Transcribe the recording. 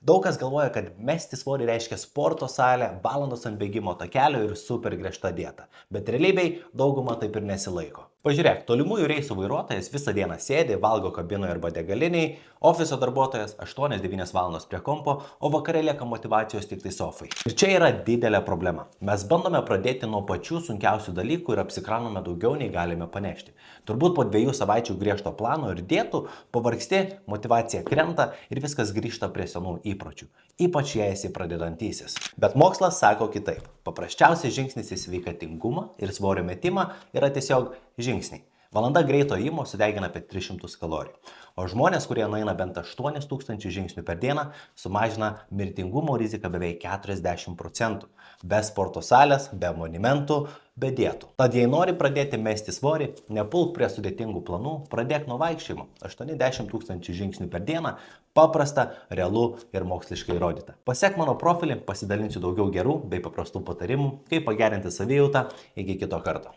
Daug kas galvoja, kad mesti svorį reiškia sporto salę, valandos ant bėgimo takelio ir super griežta dieta. Bet realybėj dauguma taip ir nesilaiko. Pažiūrėk, tolimųjų reisų vairuotojas visą dieną sėdi, valgo kabinoje arba degaliniai, ofiso darbuotojas 8-9 valandos prie kompo, o vakare lieka motyvacijos tik tai sofai. Ir čia yra didelė problema. Mes bandome pradėti nuo pačių sunkiausių dalykų ir apsikranome daugiau nei galime panešti. Turbūt po 2 savaičių griežto plano ir dietų pavargsti, motyvacija krenta ir viskas grįžta prie senų įpročių. Ypač jei esi pradedantysis. Bet mokslas sako kitaip. Paprasčiausias žingsnis į sveikatingumą ir svorio metimą yra tiesiog žingsniai. Valanda greito ėjimo sudegina apie 300 kalorijų. O žmonės, kurie nueina bent 8000 žingsnių per dieną, sumažina mirtingumo riziką beveik 40%. Be sporto salės, be monumentų, be dietų. Tad jei nori pradėti mesti svorį, nepulk prie sudėtingų planų, pradėk nuo vaikščiojimo. 8-10 tūkstančių žingsnių per dieną - paprasta, realu ir moksliškai įrodyta. Pasek mano profilį, pasidalinsiu daugiau gerų bei paprastų patarimų, kaip pagerinti savijautą. Iki kito karto.